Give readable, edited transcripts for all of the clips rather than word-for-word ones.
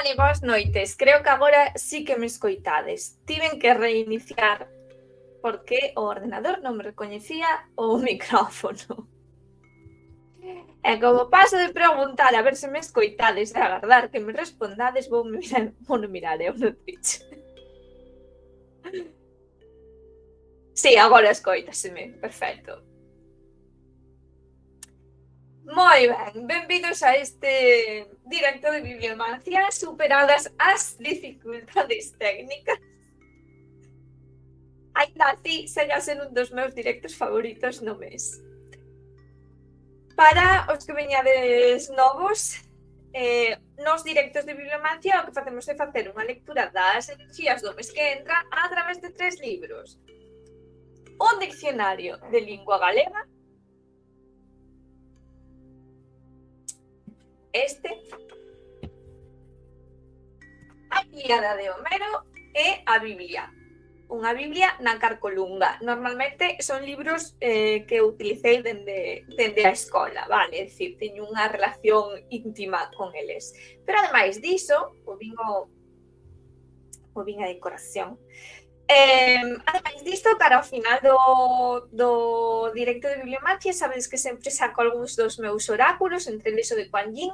Dani, boas noites. Creo que agora sí que me escoitades. Tiven que reiniciar porque o ordenador non me recoñecía o micrófono. E como paso de preguntar a ver se me escoitades e agardar que me respondades, vou mirar eu no Twitch. Sí, agora escoitaseme. Perfecto. Moi ben, benvidos a este directo de bibliomancia, superadas as dificultades técnicas. Ainda así, segue a ser un dos meus directos favoritos no mes. Para os que veñades novos, nos directos de bibliomancia o que facemos é facer unha lectura das enerxías do mes que entra a través de 3 libros. Un diccionario de lingua galega, este, a Ilíada de Homero e a Biblia. Unha Biblia na Carcolunga. Normalmente son libros que utilicei dende a escola, vale? É dicir, teño unha relación íntima con eles. Pero ademais diso, o vin a decoración. Ademais disto, para o final do directo de bibliomancia, sabedes que sempre saco algúns dos meus oráculos, entre eles o de Kuan Yin,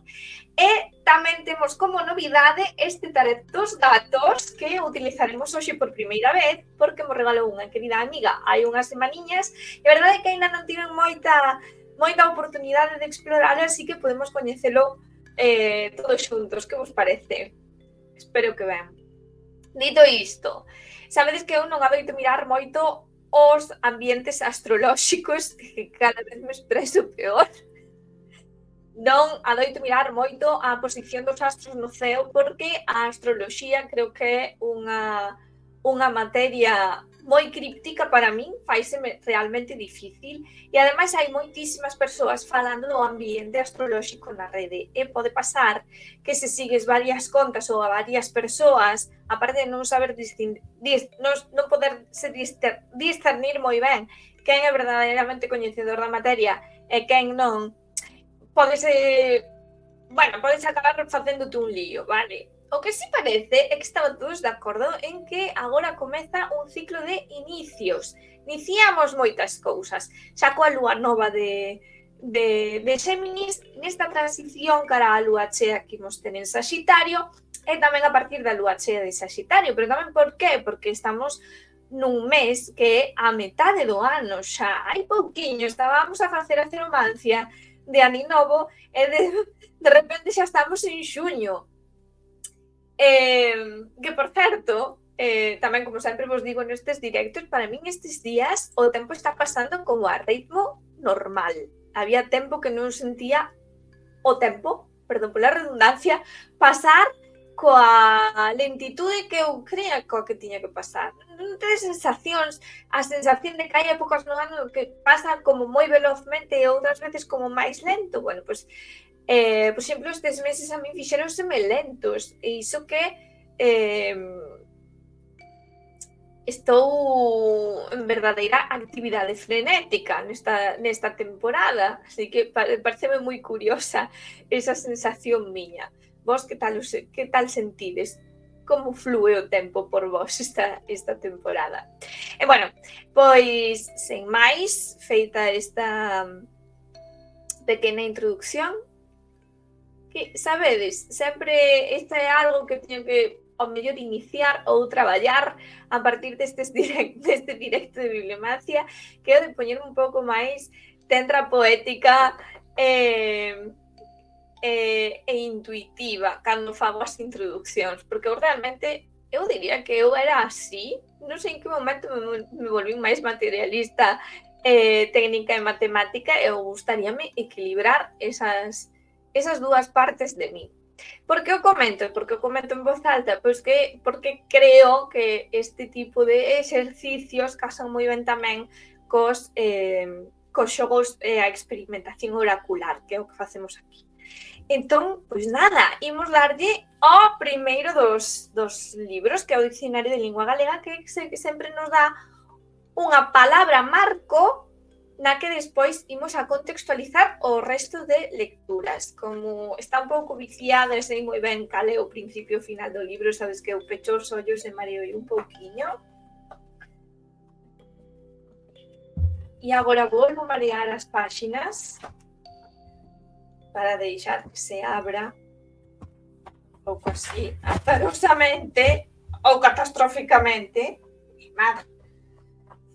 e tamén temos como novidade este tarot dos gatos que utilizaremos hoxe por primeira vez, porque mo regalou unha querida amiga hai unhas semaniñas, e a verdade é que ainda non tiven moita oportunidade de explorar, así que podemos coñecelo todos xuntos. Que vos parece? Espero que ben. Dito isto, sabedes que eu non adoito mirar moito os ambientes astrolóxicos, que cada vez me expreso peor. Non adoito mirar moito a posición dos astros no ceo, porque a astroloxía creo que é unha materia moi críptica para min, faiseme realmente difícil, e ademais hai moitísimas persoas falando do ambiente astrolóxico na rede, e pode pasar que se sigues varias contas ou a varias persoas, aparte de non saber non poder discernir moi ben quen é verdadeiramente coñecedor da materia e quen non, podes acabar facéndote un lío, vale? O que sí parece é que estamos todos de acordo en que agora comeza un ciclo de inicios. Iniciamos moitas cousas. Xa coa lúa nova de Xéminis, nesta transición cara á lúa chea que imos ter en Saxitario, e tamén a partir da lúa chea de Saxitario. Pero tamén por qué? Porque estamos nun mes que é a metade do ano xa. Hai pouquiño, estábamos a facer a ceromancia de Aninovo e de repente xa estamos en xuño. Que, por certo, tamén, como sempre vos digo nestes directos, para min estes días o tempo está pasando como a ritmo normal. Había tempo que non sentía o tempo, perdón pola redundancia, pasar coa lentitude que eu creía coa que tiña que pasar. Non tedes sensacións, a sensación de que hai épocas no ano que pasa como moi velozmente e outras veces como máis lento. Bueno, pois por exemplo, estes meses a min fixéronseme lentos, e iso que estou en verdadeira actividade frenética nesta temporada, así que pareceme moi curiosa esa sensación miña. Vos que tal sentides? Como flúe o tempo por vos esta temporada? E bueno, pois, sen máis, feita esta pequena introducción, que, sabedes, sempre isto é algo que teño que ao mellor iniciar ou traballar a partir deste directo de bibliomancia, que é de poñerme un pouco máis tentra, poética e intuitiva cando fago as introduccións, porque eu realmente, eu diría que eu era así, non sei en que momento me volví máis materialista, técnica e matemática, e eu gustaríame equilibrar esas dúas partes de mí. Por que o comento? Porque o comento en voz alta? Pois porque creo que este tipo de exercicios casan moi ben tamén cos xogos e a experimentación oracular, que é o que facemos aquí. Entón, pois nada, imos darlle ao primeiro dos libros, que é o Dicionario de Lingua Galega, que sempre nos dá unha palabra marco na que despois imos a contextualizar o resto de lecturas. Como está un pouco viciada e sei moi ben cal é o principio e o final do libro, sabes que eu pecho os ollos e mareo un pouquiño. E agora volvo a marear as páxinas para deixar que se abra un pouco así, azarosamente ou catastróficamente. E nada,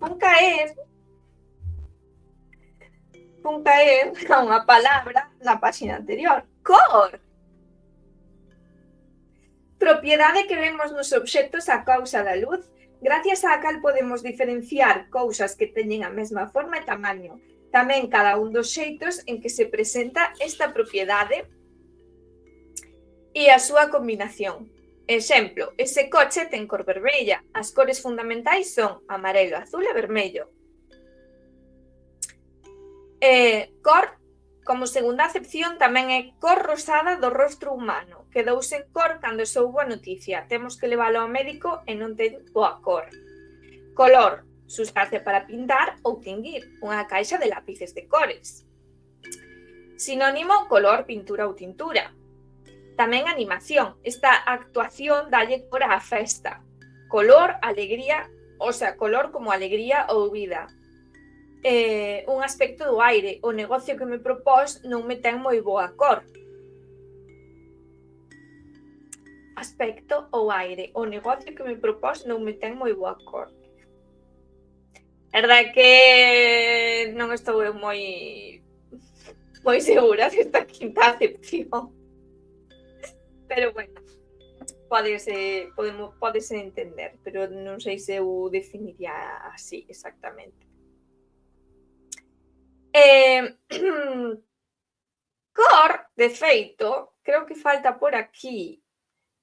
fun caer a unha palabra na páxina anterior. Cor. Propiedade que vemos nos obxectos a causa da luz, gracias á cal podemos diferenciar cousas que teñen a mesma forma e tamaño. Tamén cada un dos xeitos en que se presenta esta propiedade e a súa combinación. Exemplo, ese coche ten cor vermella. As cores fundamentais son amarelo, azul e vermello. Cor, como segunda acepción, tamén é cor rosada do rostro humano. Quedouse en cor cando soubo a noticia. Temos que levalo ao médico e non ten boa cor. Color, sustancia para pintar ou tinguir. Unha caixa de lápices de cores. Sinónimo, color, pintura ou tintura. Tamén animación. Esta actuación dalle cor á festa. Color, alegría, o sea, color como alegría ou vida. Un aspecto do aire. O negocio que me propós non me ten moi boa cor. Aspecto ou aire. O negocio que me propós non me ten moi boa cor. Verdade que non estou moi segura desta quinta acepción. Pero bueno, pódese entender, pero non sei se eu definiría así exactamente. Cor, de feito, creo que falta por aquí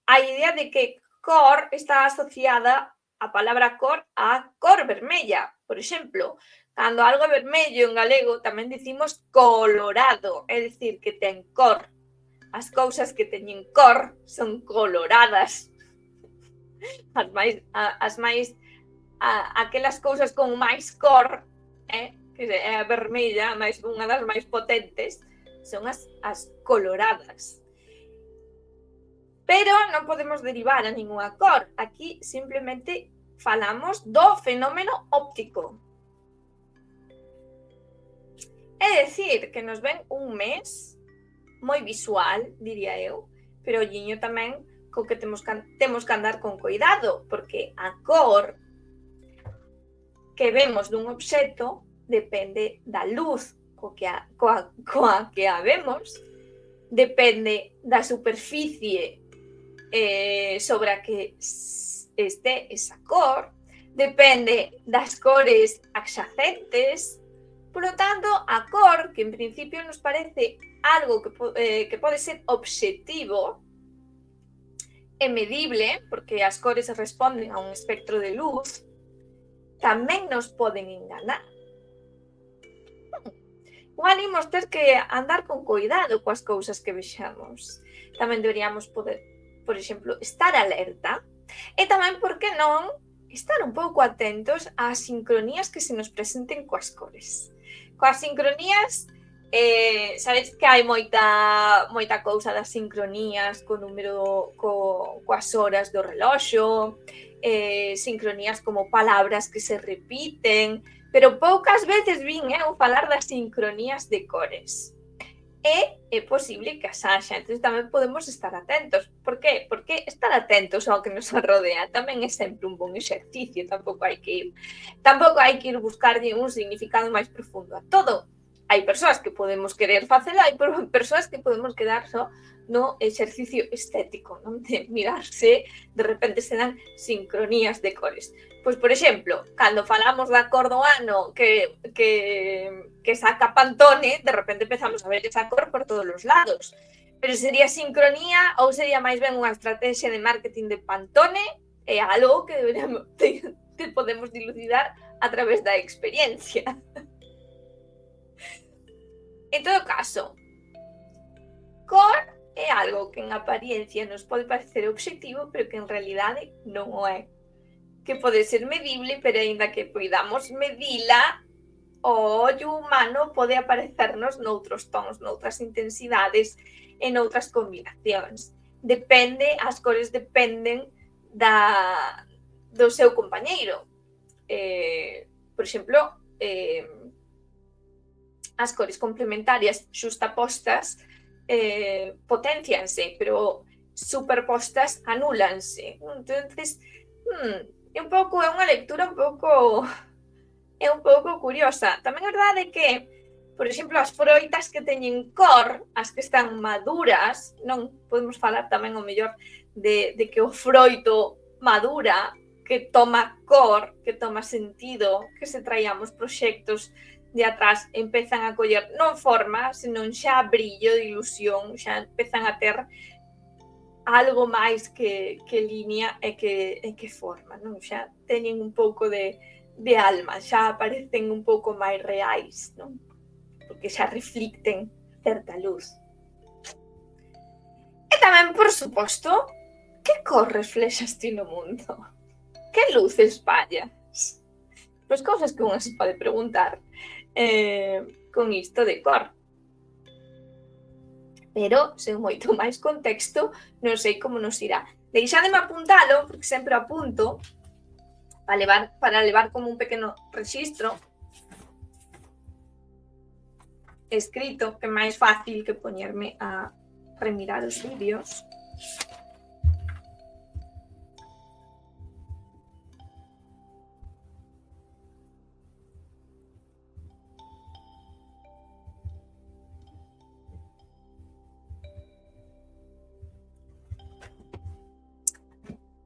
a idea de que cor está asociada a palabra cor a cor vermella. Por exemplo, cando algo é vermello en galego tamén dicimos colorado, é dicir, que ten cor. As cousas que teñen cor son coloradas. Aquelas cousas con máis cor, que é a vermella, unha das máis potentes, son as coloradas. Pero non podemos derivar a ninguna cor. Aquí simplemente falamos do fenómeno óptico. É dicir, que nos ven un mes moi visual, diría eu, pero olliño tamén co que temos que andar con cuidado, porque a cor que vemos dun obxecto depende da luz coa que a vemos, depende da superficie sobre a que este esa cor, depende das cores adxacentes. Por lo tanto, a cor, que en principio nos parece algo que pode ser obxectivo e medible, porque as cores responden a un espectro de luz, tamén nos poden enganar. Igual imos ter que andar con cuidado coas cousas que vexamos. Tamén deberíamos poder, por exemplo, estar alerta e tamén, por que non, estar un pouco atentos ás sincronías que se nos presenten coas cores. Coas sincronías, sabes que hai moita cousa das sincronías co número, coas horas do reloxo, sincronías como palabras que se repiten, pero poucas veces vin eu falar das sincronías de cores. É posible que as haxa, entón tamén podemos estar atentos. Por qué? Porque estar atentos ao que nos rodea tamén é sempre un bon exercicio, tampouco hai que ir buscarlle un significado máis profundo a todo. Hai persoas que podemos querer facelo, hai persoas que podemos quedar só no exercicio estético, non? De mirarse, de repente se dan sincronías de cores. Pois, por exemplo, cando falamos da cor do ano que saca Pantone, de repente empezamos a ver esa cor por todos os lados. Pero sería sincronía ou sería máis ben unha estrategia de marketing de Pantone? É algo que podemos dilucidar a través da experiencia. En todo caso, cor é algo que en apariencia nos pode parecer obxectivo, pero que en realidade non o é. Que pode ser medible, pero aínda que poidamos medila, o ollo humano pode aparecernos noutros tons, noutras intensidades e noutras combinacións. Depende, as cores dependen do seu compañeiro. Por exemplo, as cores complementarias xustapostas potencianse, pero superpostas anúlanse. Entonces, é unha lectura un pouco curiosa. Tamén é verdade que, por exemplo, as froitas que teñen cor, as que están maduras, non podemos falar tamén o mellor de que o froito madura, que toma cor, que toma sentido, que se traíamos proxectos de atrás, empezan a coller non forma, senón xa brillo de ilusión, xa empezan a ter algo máis que línea e que forma, non? Xa teñen un pouco de alma, xa aparecen un pouco máis reais, non? Porque xa reflicten certa luz. E tamén, por suposto, que cor reflexas ti no mundo? Que luz espallas? Pois cousas que unha se pode preguntar con isto de cor. Pero, sen moito máis contexto, non sei como nos irá. Deixádeme apuntalo, porque sempre apunto, para levar como un pequeno rexistro escrito, que é máis fácil que poñerme a remirar os vídeos.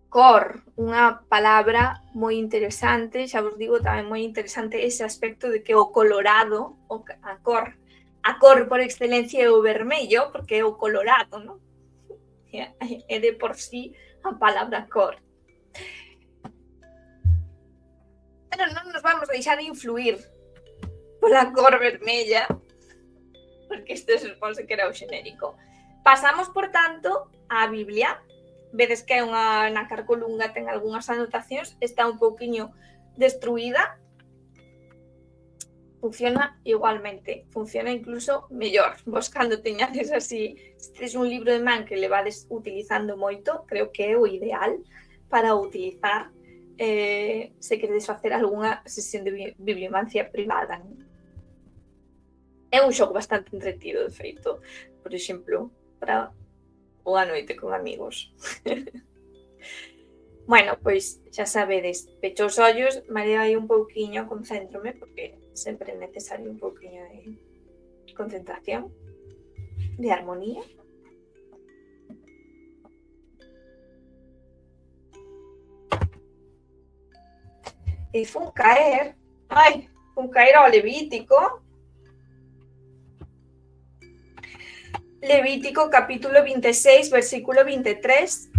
Cor, unha palabra moi interesante, xa vos digo tamén moi interesante ese aspecto de que o colorado, a cor por excelencia é o vermello, porque é o colorado, non? É de por sí a palabra cor. Pero non nos vamos deixar influir pola cor vermella, porque isto se supose que era o xenérico. Pasamos, por tanto, á Biblia. Vedes que na carcolunga ten algunhas anotacións, está un pouquiño destruída. Funciona igualmente, funciona incluso mellor. Vos cando teñades así, se tes un libro de man que levades utilizando moito, creo que é o ideal para utilizar se queredes facer algunha sesión de bibliomancia privada. É un xogo bastante entretido, de feito. Por exemplo, para unha noite con amigos. Bueno, pois xa sabedes, pecho os ollos, mareo aí un pouquiño, concéntrome, porque sempre é necesario un pouquiño de concentración, de armonía. E fun caer ao Levítico. Levítico capítulo 26, versículo 23.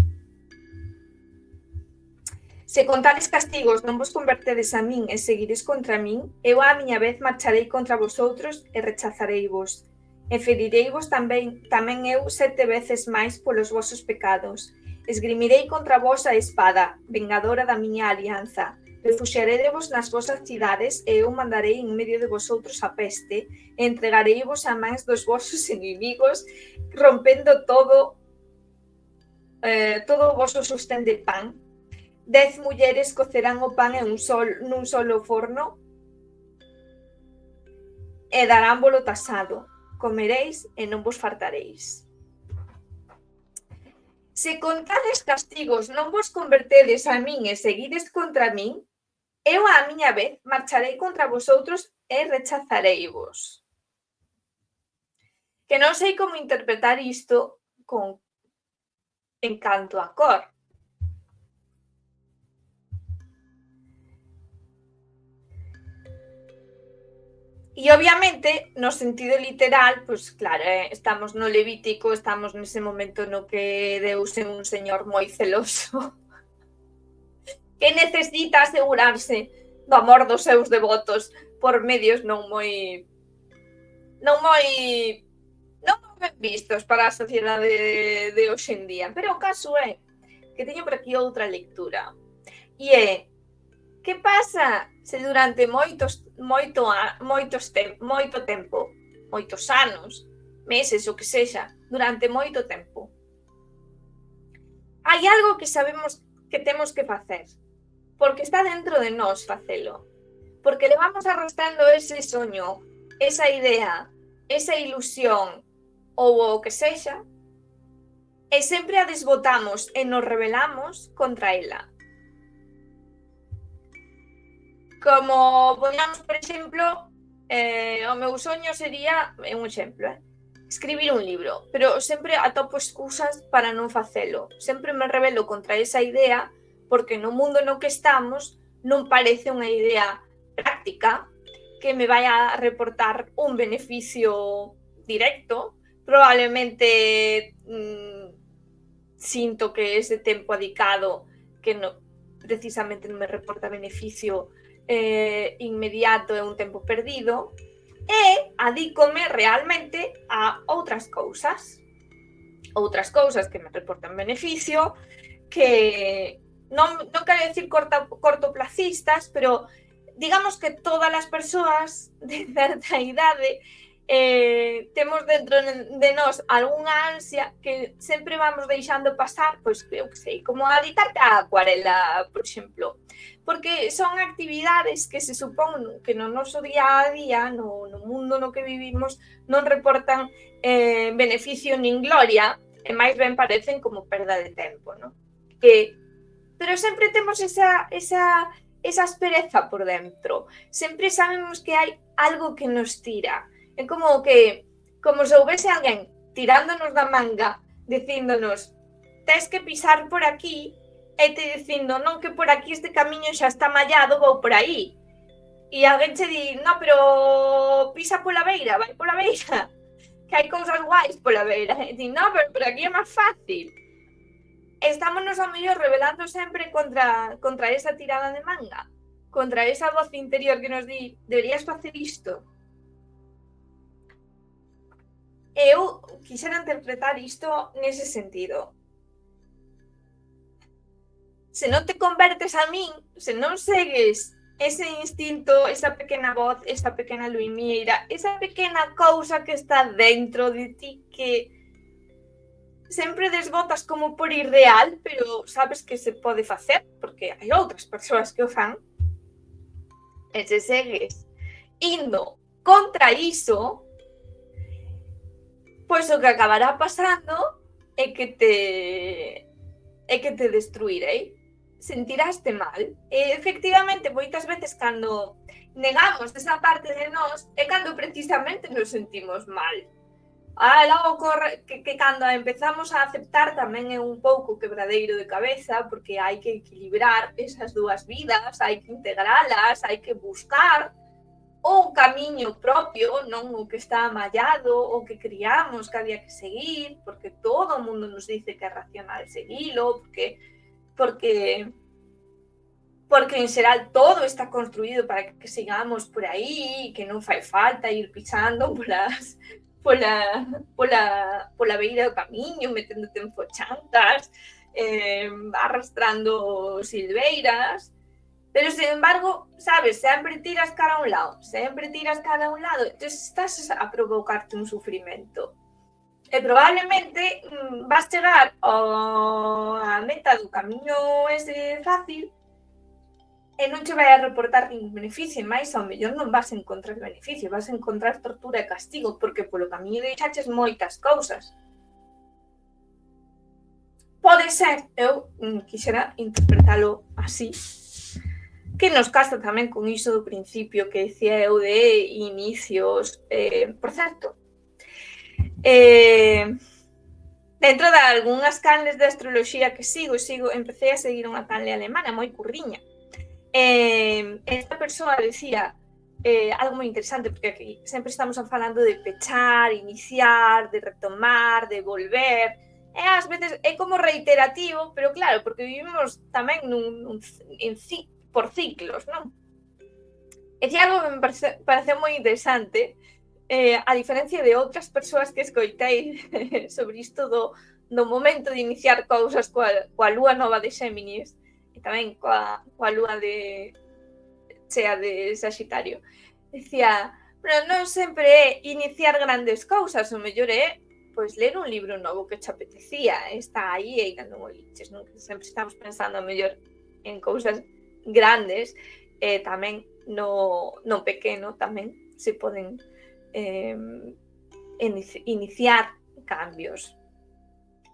Se con tales castigos non vos convertedes a min e seguides contra min, eu á miña vez marcharei contra vosotros e rechazareivos. E ferireivos tamén eu 7 veces máis polos vosos pecados. Esgrimirei contra vos a espada, vengadora da miña alianza. Refuxiarédevos nas vosas cidades e eu mandarei en medio de vosotros a peste e entregareivos a mans dos vosos inimigos, rompendo todo o voso sostén de pan. 10 mulleres cocerán o pan nun solo forno e darámbolo tasado. Comeréis e non vos fartaréis. Se con tales castigos non vos convertedes a min e seguides contra min, eu á miña vez marcharei contra vosotros e rechazareivos. Que non sei como interpretar isto en canto a cor. E obviamente, no sentido literal, pois claro, estamos no Levítico, estamos nese momento no que Deus é un señor moi celoso que necesita asegurarse do amor dos seus devotos por medios non moi ben vistos para a sociedade de hoxe en día. Pero o caso é que teño por aquí outra lectura, e é Que pasa se durante moito tempo, moitos anos, meses, o que sexa, durante moito tempo, hai algo que sabemos que temos que facer, porque está dentro de nós facelo, porque levamos arrastrando ese soño, esa idea, esa ilusión, ou o que sexa, e sempre a desbotamos e nos rebelamos contra ela. Como poñamos, por exemplo, o meu soño sería, un exemplo, escribir un libro, pero sempre atopo excusas para non facelo. Sempre me rebelo contra esa idea porque no mundo no que estamos non parece unha idea práctica que me vai a reportar un beneficio directo. Probablemente sinto que ese tempo adicado que no, precisamente non me reporta beneficio inmediato é un tempo perdido, e adícome realmente a outras cousas que me reportan beneficio, que non quero decir cortoplacistas, pero digamos que todas as persoas de certa idade temos dentro de nós algunha ansia que sempre vamos deixando pasar, pois eu que sei, como adicarte á acuarela, por exemplo, porque son actividades que se supón que no noso día a día, no mundo no que vivimos, non reportan beneficio nin gloria, e máis ben parecen como perda de tempo, non? Pero sempre temos esa aspereza por dentro, sempre sabemos que hai algo que nos tira. É como se houvese alguén tirándonos da manga, dicíndonos, tes que pisar por aquí, e te dicindo, non, que por aquí este camiño xa está mallado, vou por aí. E alguén che di, non, pero pisa pola beira, vai pola beira, que hai cousas guais pola beira. E di, non, pero por aquí é máis fácil. Estámonos ao mellor rebelando sempre contra esa tirada de manga, contra esa voz interior que nos di, deberías facer isto. Eu quixera interpretar isto nese sentido. Se non te convertes a min, se non segues ese instinto, esa pequena voz, esa pequena luimieira, esa pequena cousa que está dentro de ti que sempre desbotas como por irreal, pero sabes que se pode facer, porque hai outras persoas que o fan, e se segues indo contra iso, pois o que acabará pasando é que te destruirei, sentiraste mal. E efectivamente, moitas veces cando negamos esa parte de nós é cando precisamente nos sentimos mal. Logo ocorre que cando empezamos a aceptar tamén é un pouco quebradeiro de cabeza, porque hai que equilibrar esas dúas vidas, hai que integralas, hai que buscar o camiño propio, non o que está amallado, o que criamos que había que seguir, porque todo o mundo nos dice que é racional seguilo, porque en xeral todo está construído para que sigamos por aí, que non fai falta ir pisando pola beira do camiño, meténdote en fochantas, arrastrando silveiras. Pero, sin embargo, sabes, sempre tiras cara a un lado, entón estás a provocarte un sufrimento. E probablemente vas chegar á meta do camiño ese fácil e non che vai a reportar ningún beneficio, máis ao mellor non vas a encontrar beneficio, vas a encontrar tortura e castigo, porque polo camiño deixaches moitas cousas. Pode ser, eu quixera interpretalo así, que nos casa tamén con iso do principio que decía eu de inicios. Por certo, dentro de algunhas canles de astroloxía que sigo, empecé a seguir unha canle alemana moi curriña. Esta persoa decía algo moi interesante, porque aquí sempre estamos falando de pechar, iniciar, de retomar, de volver, e ás veces é como reiterativo, pero claro, porque vivimos tamén por ciclos, non? E algo que me pareceu moi interesante, a diferencia de outras persoas que escoitei sobre isto do momento de iniciar cousas coa lúa nova de Xéminis, e tamén coa lúa de chea de Saxitario. Decía, pero non sempre é iniciar grandes cousas, o mellor é pois ler un libro novo que te apetecía, está aí e ainda non o liches, non? Que sempre estamos pensando mellor en cousas grandes, e tamén no pequeno tamén se poden iniciar cambios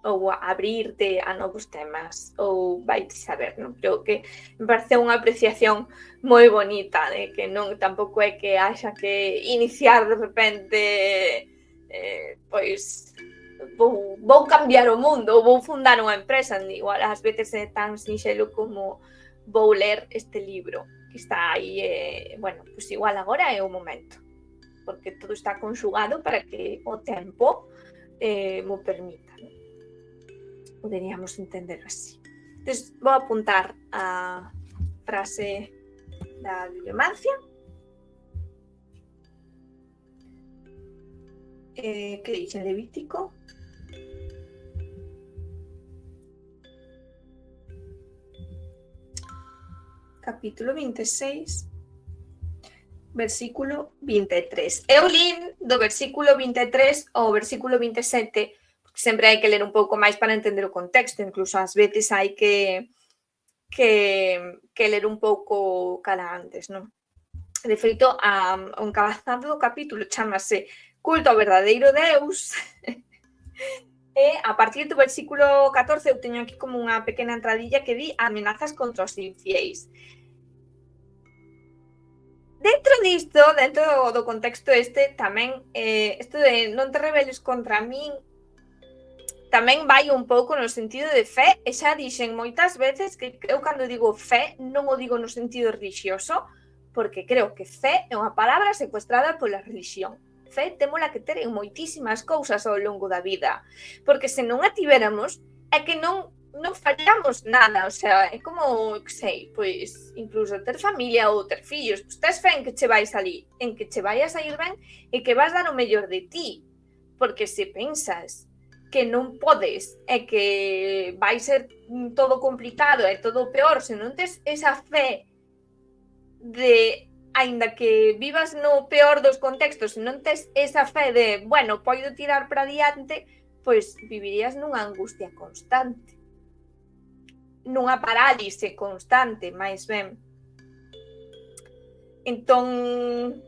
ou abrirte a novos temas ou vai saber, non? Creo que me parece unha apreciación moi bonita de que non tampouco é que haxa que iniciar de repente pois vou cambiar o mundo ou vou fundar unha empresa, igual ás veces é tan sinxelo como vou ler este libro que está aí, bueno, pois igual agora é o momento, porque todo está conxugado para que o tempo mo permita, non? Poderíamos entenderlo así. Entonces, vou apuntar a frase da bibliomancia. Que dice Levítico. Capítulo 26, versículo 23. Eu lin do versículo 23 ao versículo 27, sempre hai que ler un pouco máis para entender o contexto, incluso ás veces hai que ler un pouco cada antes, non? De feito, o encabezado do capítulo chamase Culto ao verdadeiro Deus, e a partir do versículo 14 eu teño aquí como unha pequena entradilla que di amenazas contra os infiéis. Dentro disto, dentro do contexto tamén, isto de non te rebeles contra min, tamén vai un pouco no sentido de fe, e xa dixen moitas veces que eu cando digo fe non o digo no sentido religioso, porque creo que fe é unha palabra secuestrada pola religión. Fe témola que ter en moitísimas cousas ao longo da vida, porque se non a tiveramos é que non fallamos nada, o sea, é como, que sei, pois incluso ter familia ou ter fillos, pois tes fe en que che vais ali, en que che vayas a ir ben e que vas dar o mellor de ti, porque se pensas que non podes e que vai ser todo complicado e todo peor se non tes esa fe de, aínda que vivas no peor dos contextos, se non tes esa fe de, bueno, podo tirar para diante, pois vivirías nunha angustia constante, nunha parálise constante, máis ben. Entón,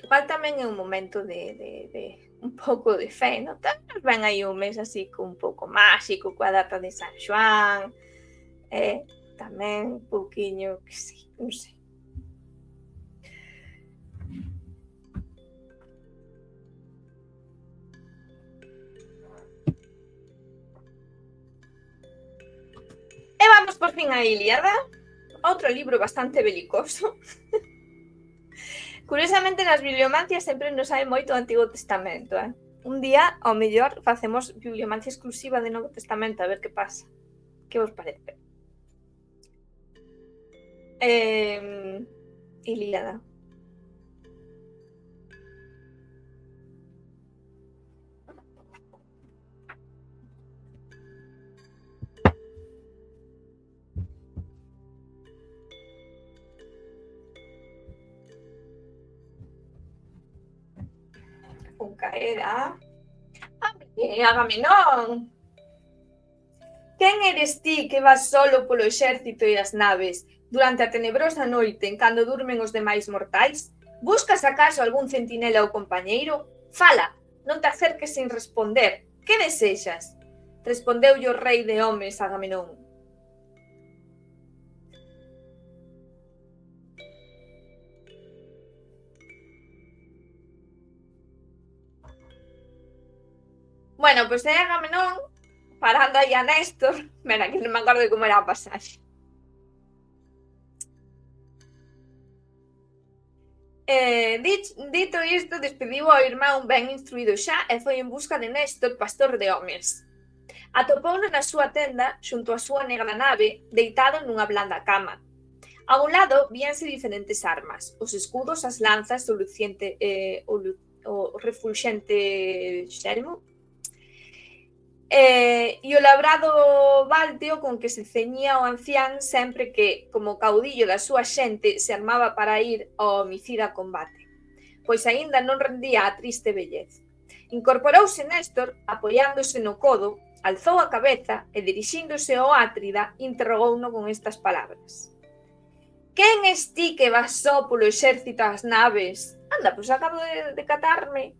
igual tamén é un momento de un pouco de fe, non? Tamén ven aí un mes así un pouco máxico, coa data de San Xoán, tamén un pouquiño, que sí, non sei. E vamos por fin a Ilíada, outro libro bastante belicoso. Curiosamente, nas bibliomancias sempre nos sae moito o Antigo Testamento, Un día, ao mellor, facemos bibliomancia exclusiva de Novo Testamento, a ver que pasa. Que vos parece? Ilíada. Un caer a Agamenón. Quen eres ti que vas solo polo exército e as naves durante a tenebrosa noite en cando durmen os demais mortais? Buscas acaso algún centinela ou compañeiro? Fala, non te acerques sin responder. Que desexas? Respondeulle o rei de homes Agamenón. Bueno, pois é Agamenón parando aí a Néstor. Mira, que non me acordo de como era a pasaxe. Dito isto, despediu ao irmán ben instruído xa e foi en busca de Néstor, pastor de homes. Atopouno na súa tenda xunto á súa negra nave, deitado nunha blanda cama. A un lado víanse diferentes armas, os escudos, as lanzas, o refulxente xelmo, E o labrado bálteo con que se ceñía o ancián sempre que, como caudillo da súa xente, se armaba para ir ao homicida combate, pois aínda non rendía a triste vellez. Incorporouse Néstor, apoiándose no codo, alzou a cabeza e, dirixíndose ao Átrida, interrogouno con estas palabras: "Quen es ti que vas só polo exército ás naves?" Anda, pois acabo de catarme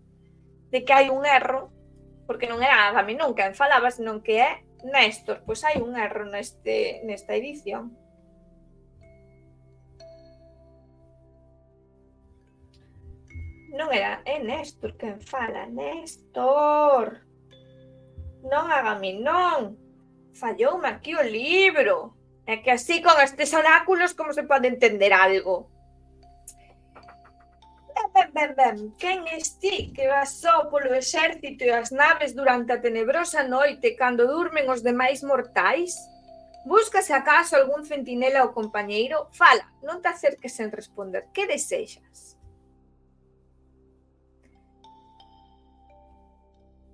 de que hai un erro, porque non era Agamenón quen falaba, senón que é Néstor. Pois hai un erro nesta edición. Non era, é Néstor quen fala. Néstor! Non Agamenón! Falloume aquí o libro. É que así con estes oráculos como se pode entender algo? Quen es ti que vas só polo exército e as naves durante a tenebrosa noite cando durmen os demais mortais? Buscas acaso algún centinela ou compañeiro? Fala, non te acerques sen responder. Que desexas?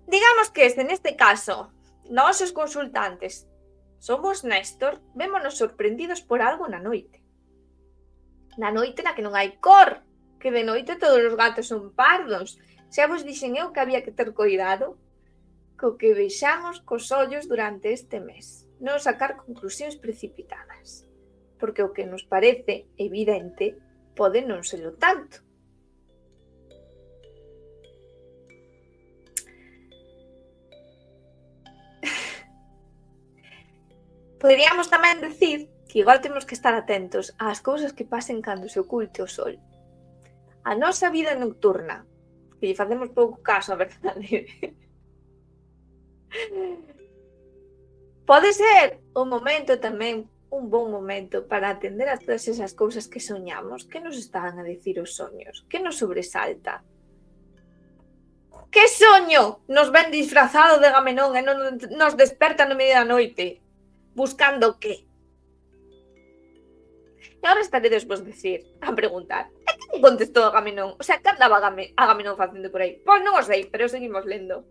Digamos que neste caso, nós os consultantes somos Néstor, vémonos sorprendidos por algo na noite. Na noite na que non hai cor, que de noite todos os gatos son pardos. Xa vos dixen eu que había que ter cuidado co que vexamos cos ollos durante este mes, non sacar conclusións precipitadas, porque o que nos parece evidente pode non serlo tanto. Poderíamos tamén decir que igual temos que estar atentos ás cousas que pasen cando se oculte o sol. A nosa vida nocturna, que lle facemos pouco caso, a verdade, pode ser un momento tamén, un bon momento para atender a todas esas cousas que soñamos. Que nos están a decir os soños? Que nos sobresalta? Que soño nos ven disfrazado de Agamenón e non nos desperta no medio da noite? Buscando que? E agora estaredes vos a preguntar: e que contestou Agamenón? O sea, que andaba Agamenón facendo por aí? Pois non o sei, pero seguimos lendo.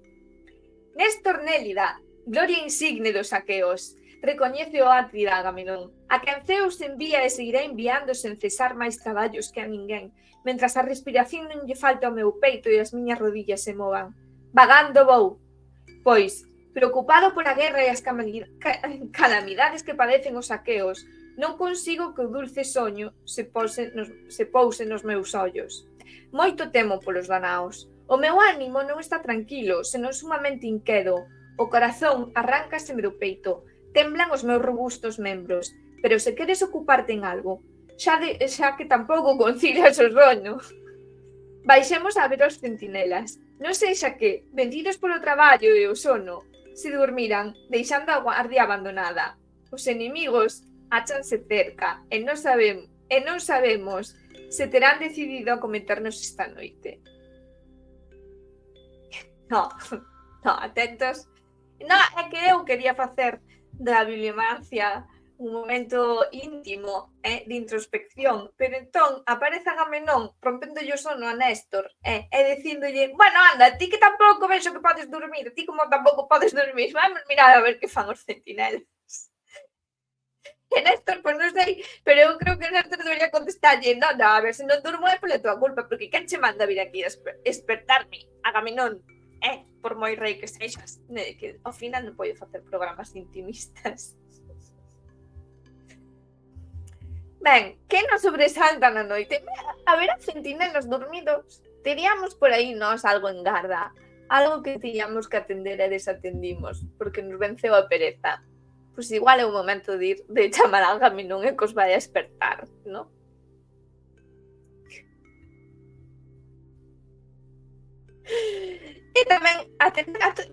Néstor Nélida, gloria insigne dos aqueos, recoñece o Átrida Agamenón, a quen Zeus envía e seguirá enviando sen cesar máis traballos que a ninguén, mentras a respiración non lle falta ao meu peito e as miñas rodillas se movan. Vagando vou, pois, preocupado por a guerra e as calamidades que padecen os aqueos, non consigo que o dulce soño se pouse nos meus ollos. Moito temo polos danaos. O meu ánimo non está tranquilo, senón sumamente inquedo. O corazón arráncaseme do peito. Temblan os meus robustos membros. Pero se queres ocuparte en algo, xa que tampouco concilias o soño, baixemos a ver os centinelas. Non sexa que, vencidos polo traballo e o sono, se durmiran, deixando a guardia abandonada. Os inimigos áchanse cerca e non sabemos se terán decidido acometernos esta noite. No, atentos. No, é que eu quería facer da bibliomancia un momento íntimo de introspección, pero entón aparece Agamenón rompendolle o sono a Néstor e dicíndolle: bueno, anda, ti que tampouco vexo que podes dormir, ti como tampouco podes dormir, vamos mirar a ver que fan os centinelas. E Néstor, pois non sei, pero eu creo que Néstor debería contestarlle: no, a ver, se non durmo é pola tua culpa, porque quen che manda vir aquí a despertarme, Agamenón, por moi rei que sexas, que ao final non podo facer programas intimistas. Ben, que nos sobresalta na noite? A ver, a centinelas dormidos, teríamos por aí nós algo en garda, algo que tiñamos que atender e desatendimos, porque nos venceu a pereza. Pois igual é o momento de chamar a Agamenón e que os vai a despertar, non? E tamén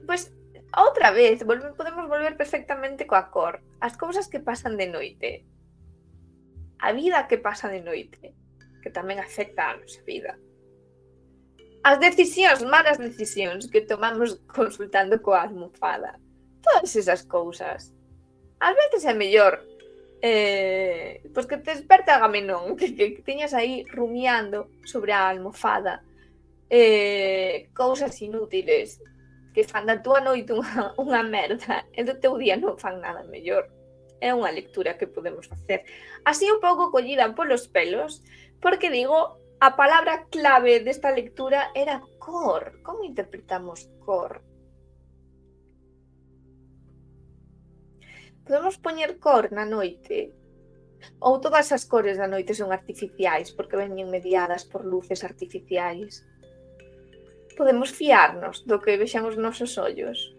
pois outra vez, podemos volver perfectamente coa cor. As cousas que pasan de noite. A vida que pasa de noite, que tamén afecta a nosa vida. As malas decisións que tomamos consultando coa almofada. Todas esas cousas. Ás veces é mellor pois que te desperte Agamenón, que teñas aí rumiando sobre a almofada cousas inútiles que fan da túa noite unha merda e do teu día non fan nada mellor. É unha lectura que podemos facer. Así un pouco collida polos pelos, porque digo, a palabra clave desta lectura era cor. Como interpretamos cor? Podemos poñer cor na noite? Ou todas as cores da noite son artificiais porque veñen mediadas por luces artificiais? Podemos fiarnos do que vexan os nosos ollos?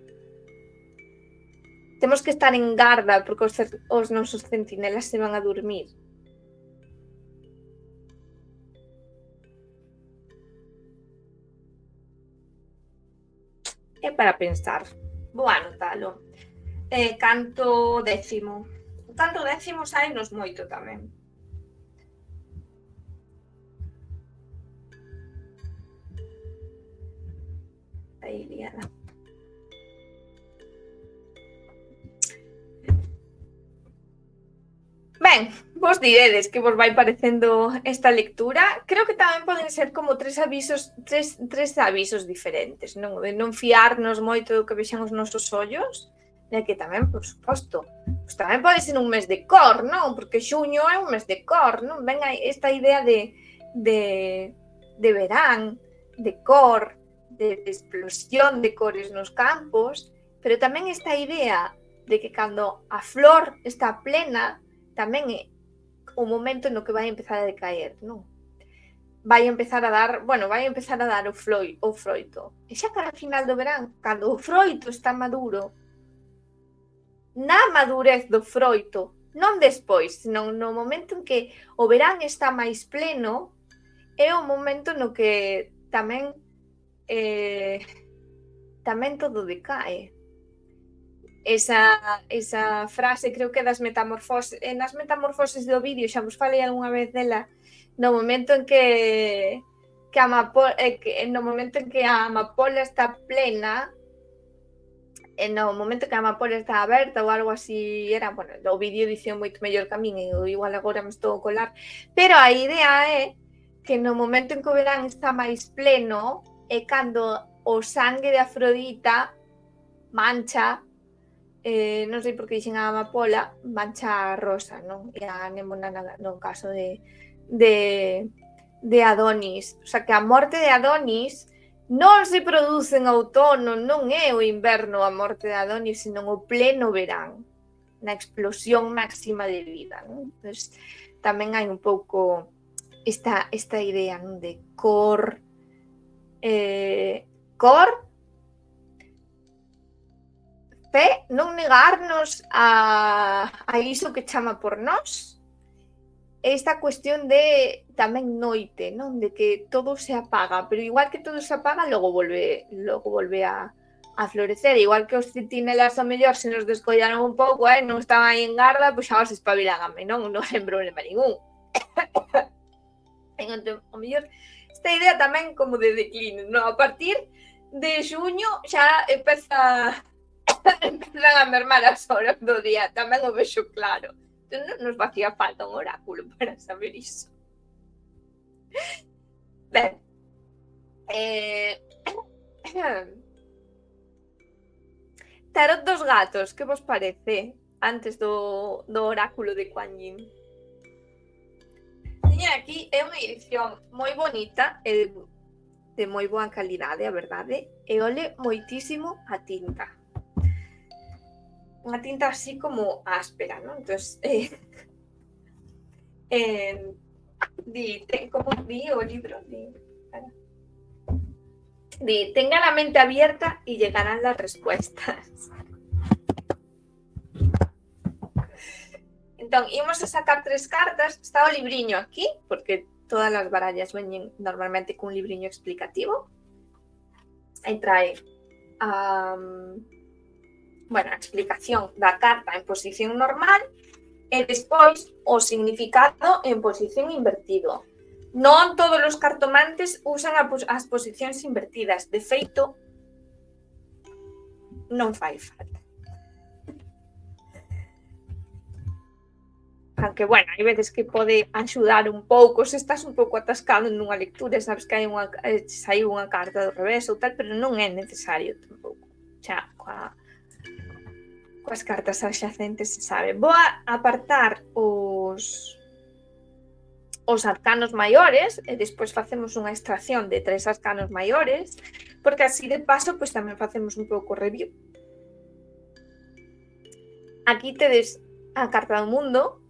Temos que estar en garda porque os nosos centinelas se van a dormir. É para pensar. Vou anotalo. Canto décimo. Canto décimo sainos moito tamén. Aí, Diana. Ben, vos diredes que vos vai parecendo esta lectura. Creo que tamén poden ser como tres avisos diferentes, non? De non fiarnos moito do que vexan os nosos ollos, e que tamén, por suposto, pues tamén pode ser un mes de cor, non? Porque xuño é un mes de cor, non? Ven esta idea de verán, de cor, de explosión de cores nos campos, pero tamén esta idea de que cando a flor está plena, tamén é o momento no que vai empezar a decaer, non? Vai empezar a dar o froito. E xa cara ao final do verán, cando o froito está maduro, na madurez do froito, non despois, senón no momento en que o verán está máis pleno, é o momento no que tamén todo decae. Esa frase creo que das metamorfoses, nas metamorfoses do vídeo xa vos falei algunha vez dela, no momento en que a amapola está plena, no momento que a amapola está aberta ou algo así era, bueno, o vídeo dicía moito mellor que a min, e igual agora me estou a colar, pero a idea é que no momento en que o verán está máis pleno é cando o sangue de Afrodita mancha, non sei por que dixen a amapola, mancha rosa, non? E a anémona no caso de Adonis. O sea, que a morte de Adonis non se produce en outono, non é o inverno a morte de Adonis, senón o pleno verán, na explosión máxima de vida, non? Entón, tamén hai un pouco esta idea, non? De cor, non negarnos a iso que chama por nós, esta cuestión de tamén noite, non? De que todo se apaga, pero igual que todo se apaga, logo volve a florecer, igual que os centinelas ao mellor se nos descollaron un pouco, non estaban aí en garda, pois xa os espabilagame, non hai problema ningún. Entón, ao mellor, esta idea tamén como de declínio, non? A partir de xuño xa empezan a mermar as horas do día, tamén o vexo claro. Entón, non nos facía falta un oráculo para saber iso. Ben, Tarot dos gatos, que vos parece antes do oráculo de Kuan Yin? Teño aquí, é unha edición moi bonita e de moi boa calidade, a verdade, e ole moitísimo a tinta. Unha tinta así como áspera, non? Entón, como di o libro, tenga la mente abierta y llegarán las respuestas. Entón, imos a sacar 3 cartas. Está o libriño aquí, porque todas as barallas veñen normalmente cun libriño explicativo. Aí trae a explicación da carta en posición normal e despois o significado en posición invertido. Non todos os cartomantes usan as posicións invertidas. De feito, non fai falta. Aunque, bueno, hai veces que pode axudar un pouco se estás un pouco atascado nunha lectura, sabes que saiu unha carta do revés ou tal, pero non é necesario tampouco. xa coas cartas adxacentes se sabe. Vou a apartar os arcanos maiores e despois facemos unha extracción de 3 arcanos maiores, porque así de paso pois tamén facemos un pouco review. Aquí tedes a carta do mundo.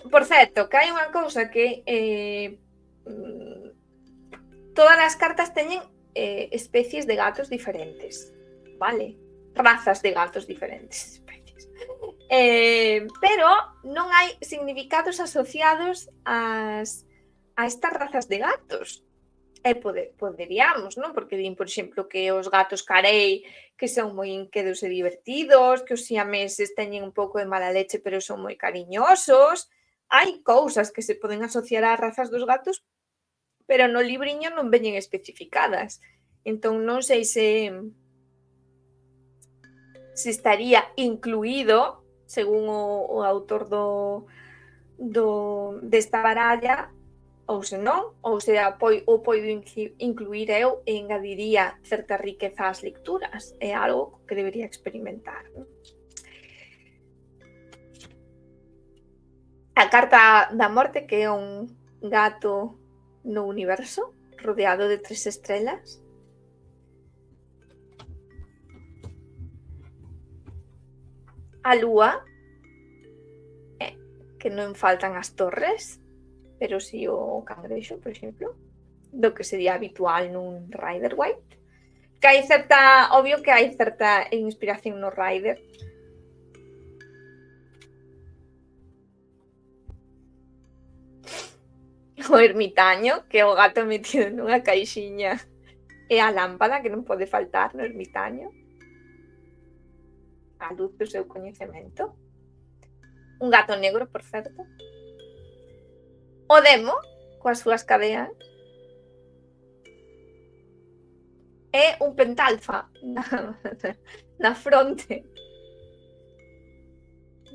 Por certo, que hai unha cousa que todas as cartas teñen especies de gatos diferentes, vale? Razas de gatos diferentes, especies. Pero non hai significados asociados a estas razas de gatos. Poderíamos, non? Porque din, por exemplo, que os gatos carei que son moi inquedos e divertidos, que os siameses teñen un pouco de mala leche pero son moi cariñosos. Hai cousas que se poden asociar ás razas dos gatos, pero no libriño non veñen especificadas. Entón non sei se estaría incluído, según o autor desta baralla, ou se non, ou se o poido incluir eu e engadiría certa riqueza ás lecturas. É algo que debería experimentar. A carta da morte, que é un gato no universo, rodeado de 3 estrelas. A lúa, que non faltan as torres, pero si o cangrexo, por exemplo, do que sería habitual nun Rider White. Que hai certa, obvio que hai certa inspiración no Rider. O ermitaño, que é o gato metido nunha caixiña, e a lámpada, que non pode faltar no ermitaño, a luz do seu coñecemento. Un gato negro, por certo. O demo, coas súas cadeas. É un pentalfa na fronte.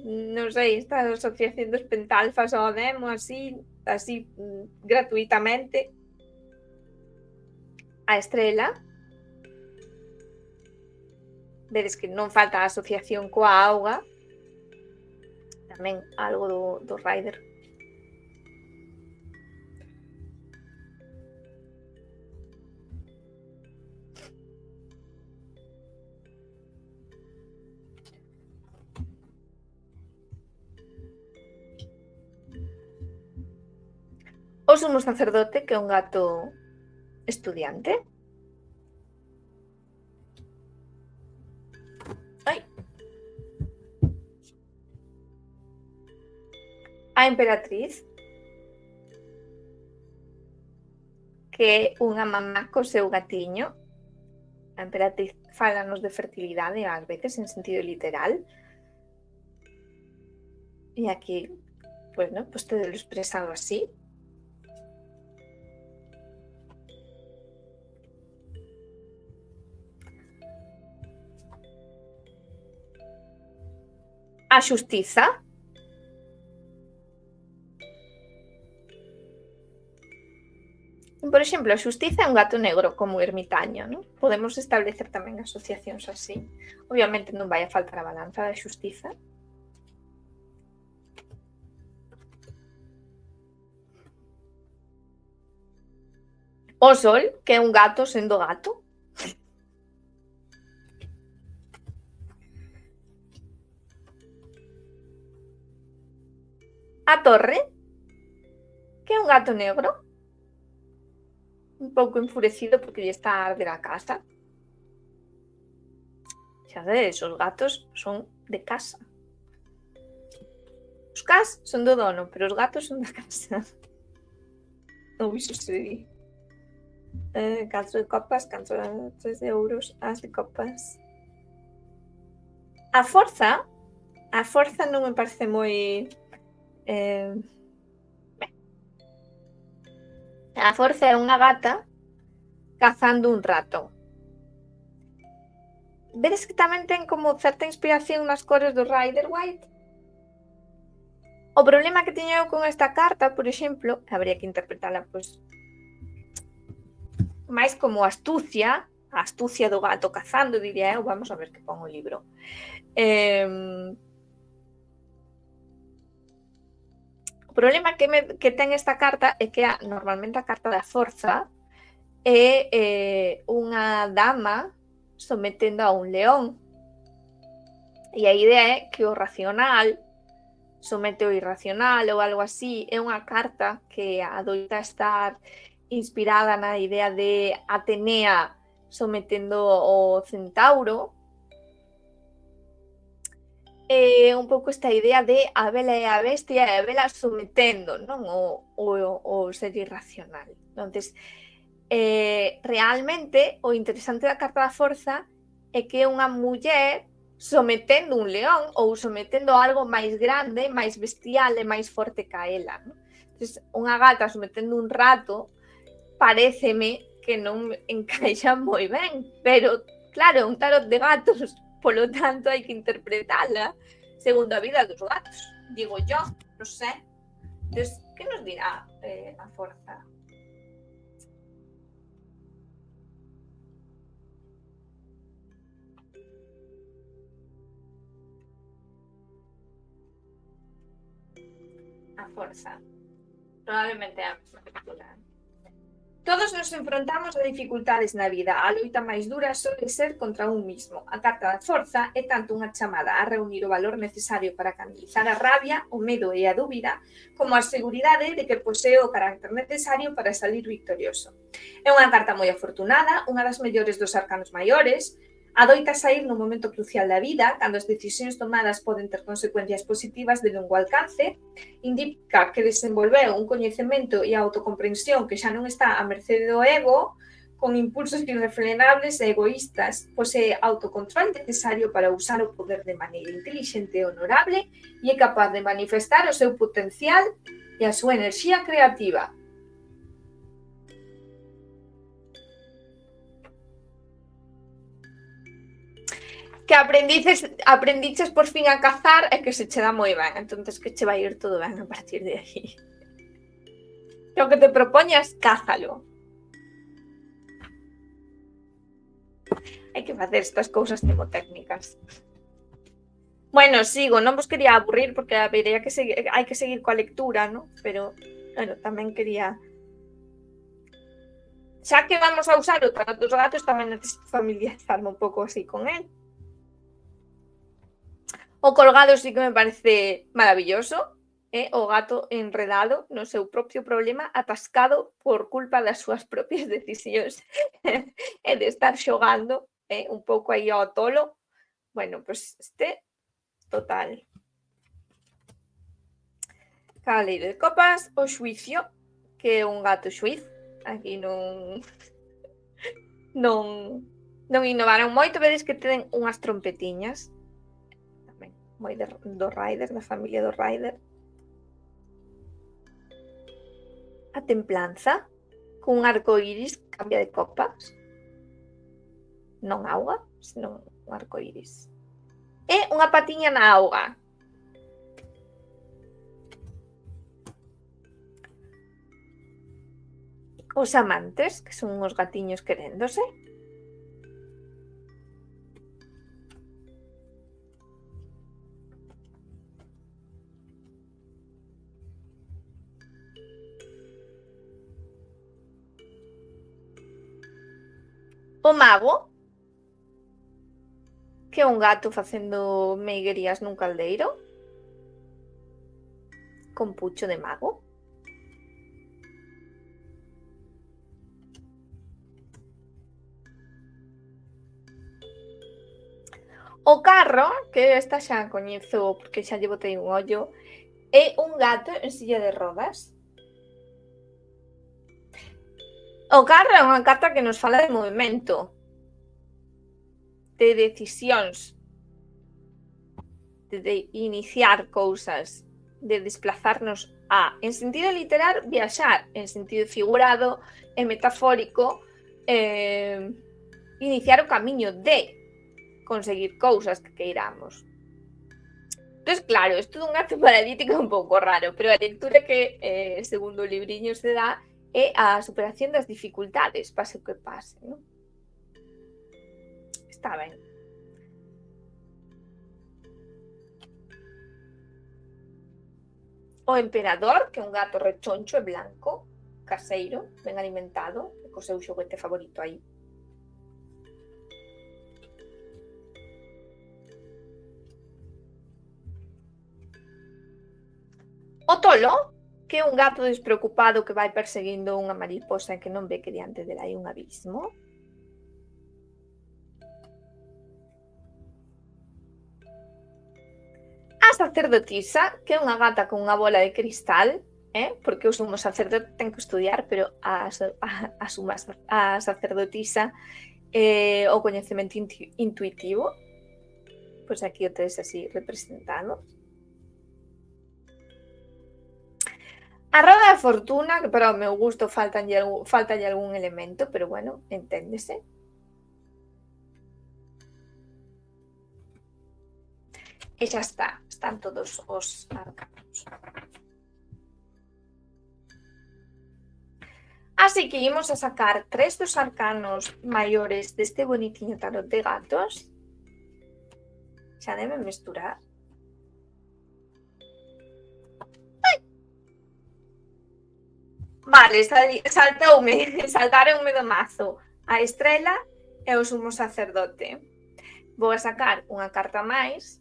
Non sei, esta asociación dos pentalfas ao demo, así gratuitamente. A estrela. Vedes que non falta a asociación coa auga. Tamén algo do Rider. O sumo sacerdote, que é un gato estudiante. A emperatriz, que é unha mamá co seu gatiño. A emperatriz fálanos de fertilidade ás veces en sentido literal. E aquí, bueno, pues todo lo expresado así. A xustiza. Por exemplo, a xustiza é un gato negro como o ermitaño, non? Podemos establecer tamén asociacións así. Obviamente non vai a faltar a balanza da xustiza. O sol, que é un gato sendo gato. A torre, que é un gato negro. Un pouco enfurecido porque lle está a arder a casa. Xa sabes, os gatos son de casa. Os cás son do dono, pero os gatos son da casa. Non iso se di. 4 de copas, 3 de ouros, as de copas. A forza non me parece moi... A forza é unha gata cazando un rato. Vedes que tamén ten como certa inspiración nas cores do Rider White? O problema que teño eu con esta carta, por exemplo, habría que interpretala, pois, máis como astucia, a astucia do gato cazando, diría eu. Vamos a ver que pon o libro. O problema que ten esta carta é que normalmente a carta da forza é unha dama sometendo a un león. E a idea é que o racional somete o irracional ou algo así. É unha carta que adoita estar inspirada na idea de Atenea sometendo o centauro. É un pouco esta idea de a Bela e a Bestia e a Bela sometendo, non? O ser irracional. Entonces, realmente o interesante da carta da forza é que é unha muller sometendo un león ou sometendo algo máis grande, máis bestial e máis forte ca ela, non? Entonces, unha gata sometendo un rato paréceme que non encaixa moi ben, pero claro, un tarot de gatos, polo tanto hai que interpretala segundo a vida dos gatos, digo yo, non sei. Entonces, que nos dirá a forza? A forza. Probablemente a mesma lectura. Todos nos enfrontamos a dificultades na vida. A loita máis dura suele ser contra un mismo. A carta da forza é tanto unha chamada a reunir o valor necesario para canalizar a rabia, o medo e a dúbida, como a seguridade de que posee o carácter necesario para salir victorioso. É unha carta moi afortunada, unha das mellores dos arcanos maiores. Adoita sair no momento crucial da vida, cando as decisións tomadas poden ter consecuencias positivas de longo alcance. Indica que desenvolveu un coñecemento e autocomprensión que xa non está a mercede do ego, con impulsos irrefrenables e egoístas. Posee autocontrol necesario para usar o poder de maneira inteligente e honorable e é capaz de manifestar o seu potencial e a súa enerxía creativa. Que aprendiches por fin a cazar e que se che dá moi ben, entonces que che vai ir todo ben a partir de aí. O que te propoñas, cázalo. Hai que facer estas cousas mnemotécnicas. Bueno, sigo, non vos quería aburrir porque habería que hai que seguir coa lectura, ¿no? Pero, bueno, tamén quería... Xa que vamos a usar o tarot dos gatos, tamén necesito familiarizarme un pouco así con él. O colgado sí que me parece maravilloso, o gato enredado no seu propio problema, atascado por culpa das súas propias decisións e de estar xogando un pouco aí ao tolo. Bueno, pues total. Cabaleiro de copas, o xuicio, que é un gato xuiz. Aquí non innovaron moito, vedes que ten unhas trompetiñas. Moi do Rider, da familia do Rider. A templanza, cun arco iris, cambia de copas. Non auga, senón un arco iris. E unha patiña na auga. Os amantes, que son uns gatiños queréndose. O mago, que é un gato facendo meiguerías nun caldeiro, con pucho de mago. O carro, que esta xa coñezo porque xa lle botei un ollo, é un gato en silla de rodas. O carro é unha carta que nos fala de movimento, de decisións, de iniciar cousas, de desplazarnos en sentido literal, viaxar, en sentido figurado e metafórico, iniciar o camiño de conseguir cousas que queiramos. Entón, claro, isto dun gato paralítico é un pouco raro, pero a lectura que, segundo o libriño, se dá e a superación das dificultades, pase o que pase, non? Está ben. O emperador, que é un gato rechoncho e blanco, caseiro, ben alimentado, co seu xoguete favorito aí. O tolo, que é un gato despreocupado que vai perseguindo unha mariposa e que non ve que diante dela hai un abismo. A sacerdotisa, que é unha gata con unha bola de cristal, porque o sumo sacerdote ten que estudiar, pero a sacerdotisa o coñecemento intuitivo, pois aquí o tedes así representado. A roda da fortuna, que para o meu gusto faltalle algún elemento, pero bueno, enténdese. E xa está, están todos os arcanos. Así que imos a sacar 3 dos arcanos maiores deste bonitiño tarot de gatos. Xa deben mesturar. Vale, saltaronme do mazo a estrela e o sumo sacerdote. Vou a sacar unha carta máis.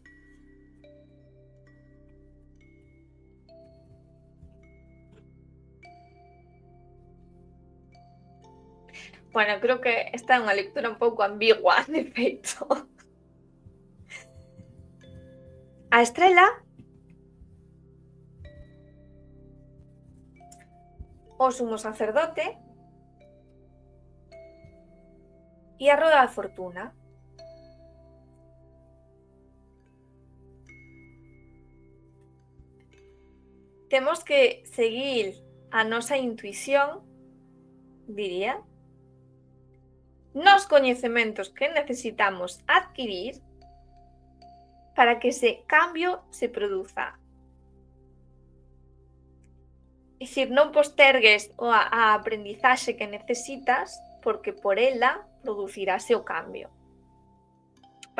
Bueno, creo que esta é unha lectura un pouco ambigua, de feito. A estrela, o sumo sacerdote e a roda da fortuna. Temos que seguir a nosa intuición, diría, nos coñecementos que necesitamos adquirir para que ese cambio se produza. É dicir, non postergues a aprendizaxe que necesitas, porque por ela producirase o cambio.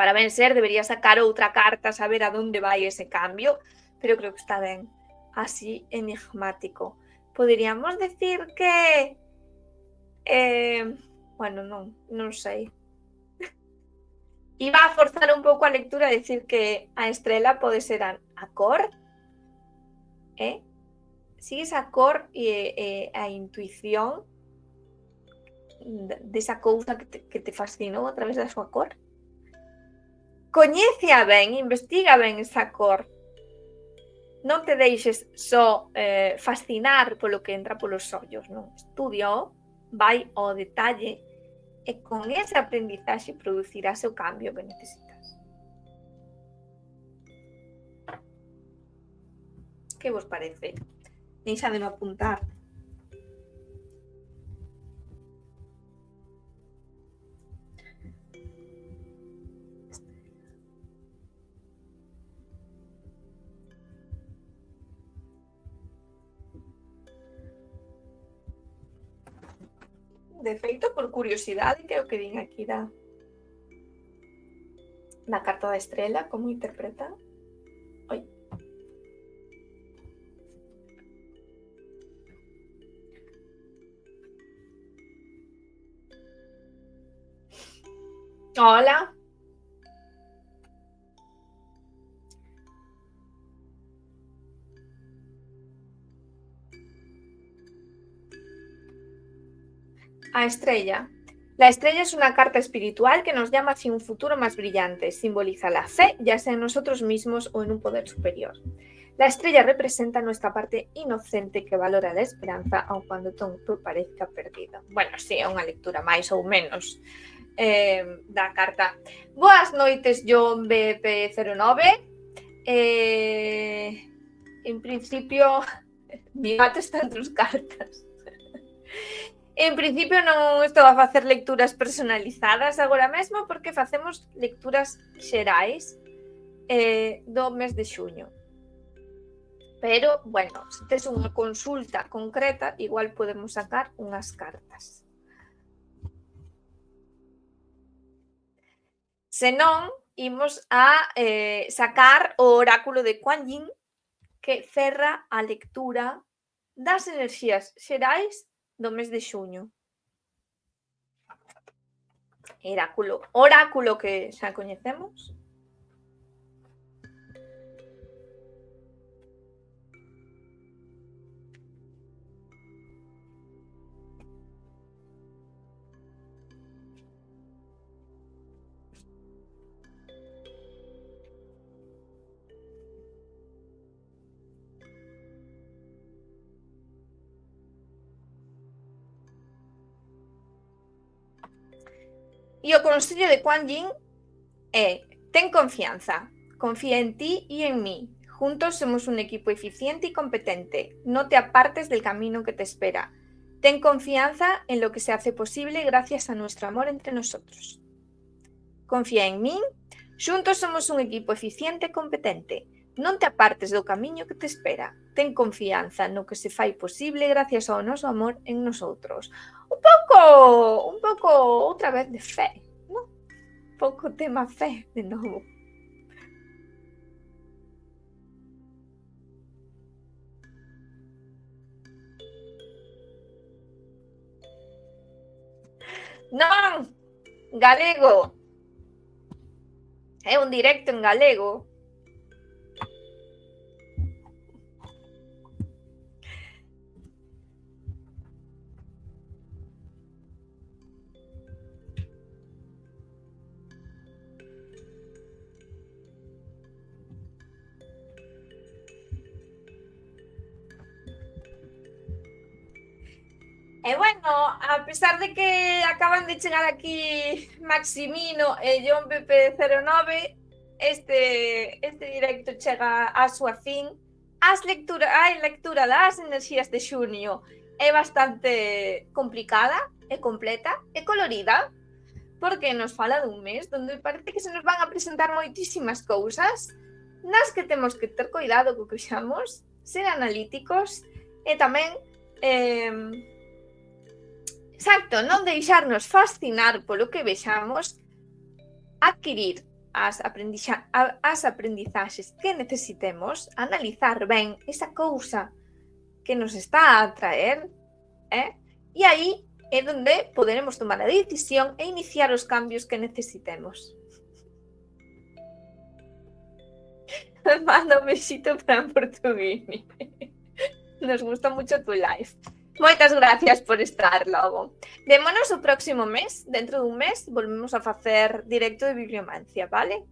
Para ben ser, debería sacar outra carta, saber a donde vai ese cambio, pero creo que está ben así enigmático. Poderíamos decir que... bueno, non sei. Iba a forzar un pouco a lectura a decir que a estrela pode ser a cor, sigues a cor e a intuición desa cousa que te fascinou a través da súa cor. Coñécea ben, investiga ben esa cor. Non te deixes só fascinar polo que entra polos ollos, non. Estudia, vai ao detalle e con ese aprendizaxe producirás o cambio que necesitas. Que vos parece? Deixadelo apuntar. De feito, por curiosidade, que é o que din aquí na carta da estrela, como interpreta. Oi. Hola. A estrella. La estrella es una carta espiritual que nos llama hacia un futuro más brillante. Simboliza la fe, ya sea en nosotros mismos o en un poder superior. La estrella representa nuestra parte inocente que valora la esperanza, aun cuando todo parezca perdido. Bueno, sí, é unha lectura máis ou menos da carta. Boas noites, John BP09. En principio, mi gato está entre as cartas. En principio non estou a facer lecturas personalizadas agora mesmo porque facemos lecturas xerais do mes de xuño. Pero, bueno, se tes unha consulta concreta, igual podemos sacar unhas cartas. Se non, imos a sacar o oráculo de Kuan Yin, que cerra a lectura das enerxías xerais do mes de xuño. Oráculo que xa coñecemos. E o consello de Kuan Yin é: ten confianza, confía en ti y en mí. Juntos somos un equipo eficiente y competente. No te apartes del camino que te espera. Ten confianza en lo que se hace posible gracias a nuestro amor entre nosotros. Confía en mí. Juntos somos un equipo eficiente e competente. Non te apartes do camiño que te espera. Ten confianza no que se fai posible gracias ao noso amor en nosotros. Un pouco outra vez de fe, non? Un pouco tema fe de novo. Non, galego. É un directo en galego. E bueno, a pesar de que acaban de chegar aquí Maximino e John PP09, este directo chega á súa fin. A lectura das enerxías de xuño é bastante complicada, e completa, e colorida, porque nos fala dun mes onde parece que se nos van a presentar moitísimas cousas nas que temos que ter cuidado co que xamos, ser analíticos e tamén exacto, non deixarnos fascinar polo que vexamos, adquirir as aprendizaxes que necesitemos, analizar ben esa cousa que nos está a atraer, e aí é onde poderemos tomar a decisión e iniciar os cambios que necesitemos. Manda un besito para Portuguini. Nos gusta mucho tu live. Moitas gracias por estar, logo. Vémonos o próximo mes, dentro dun mes, volvemos a facer directo de bibliomancia, vale?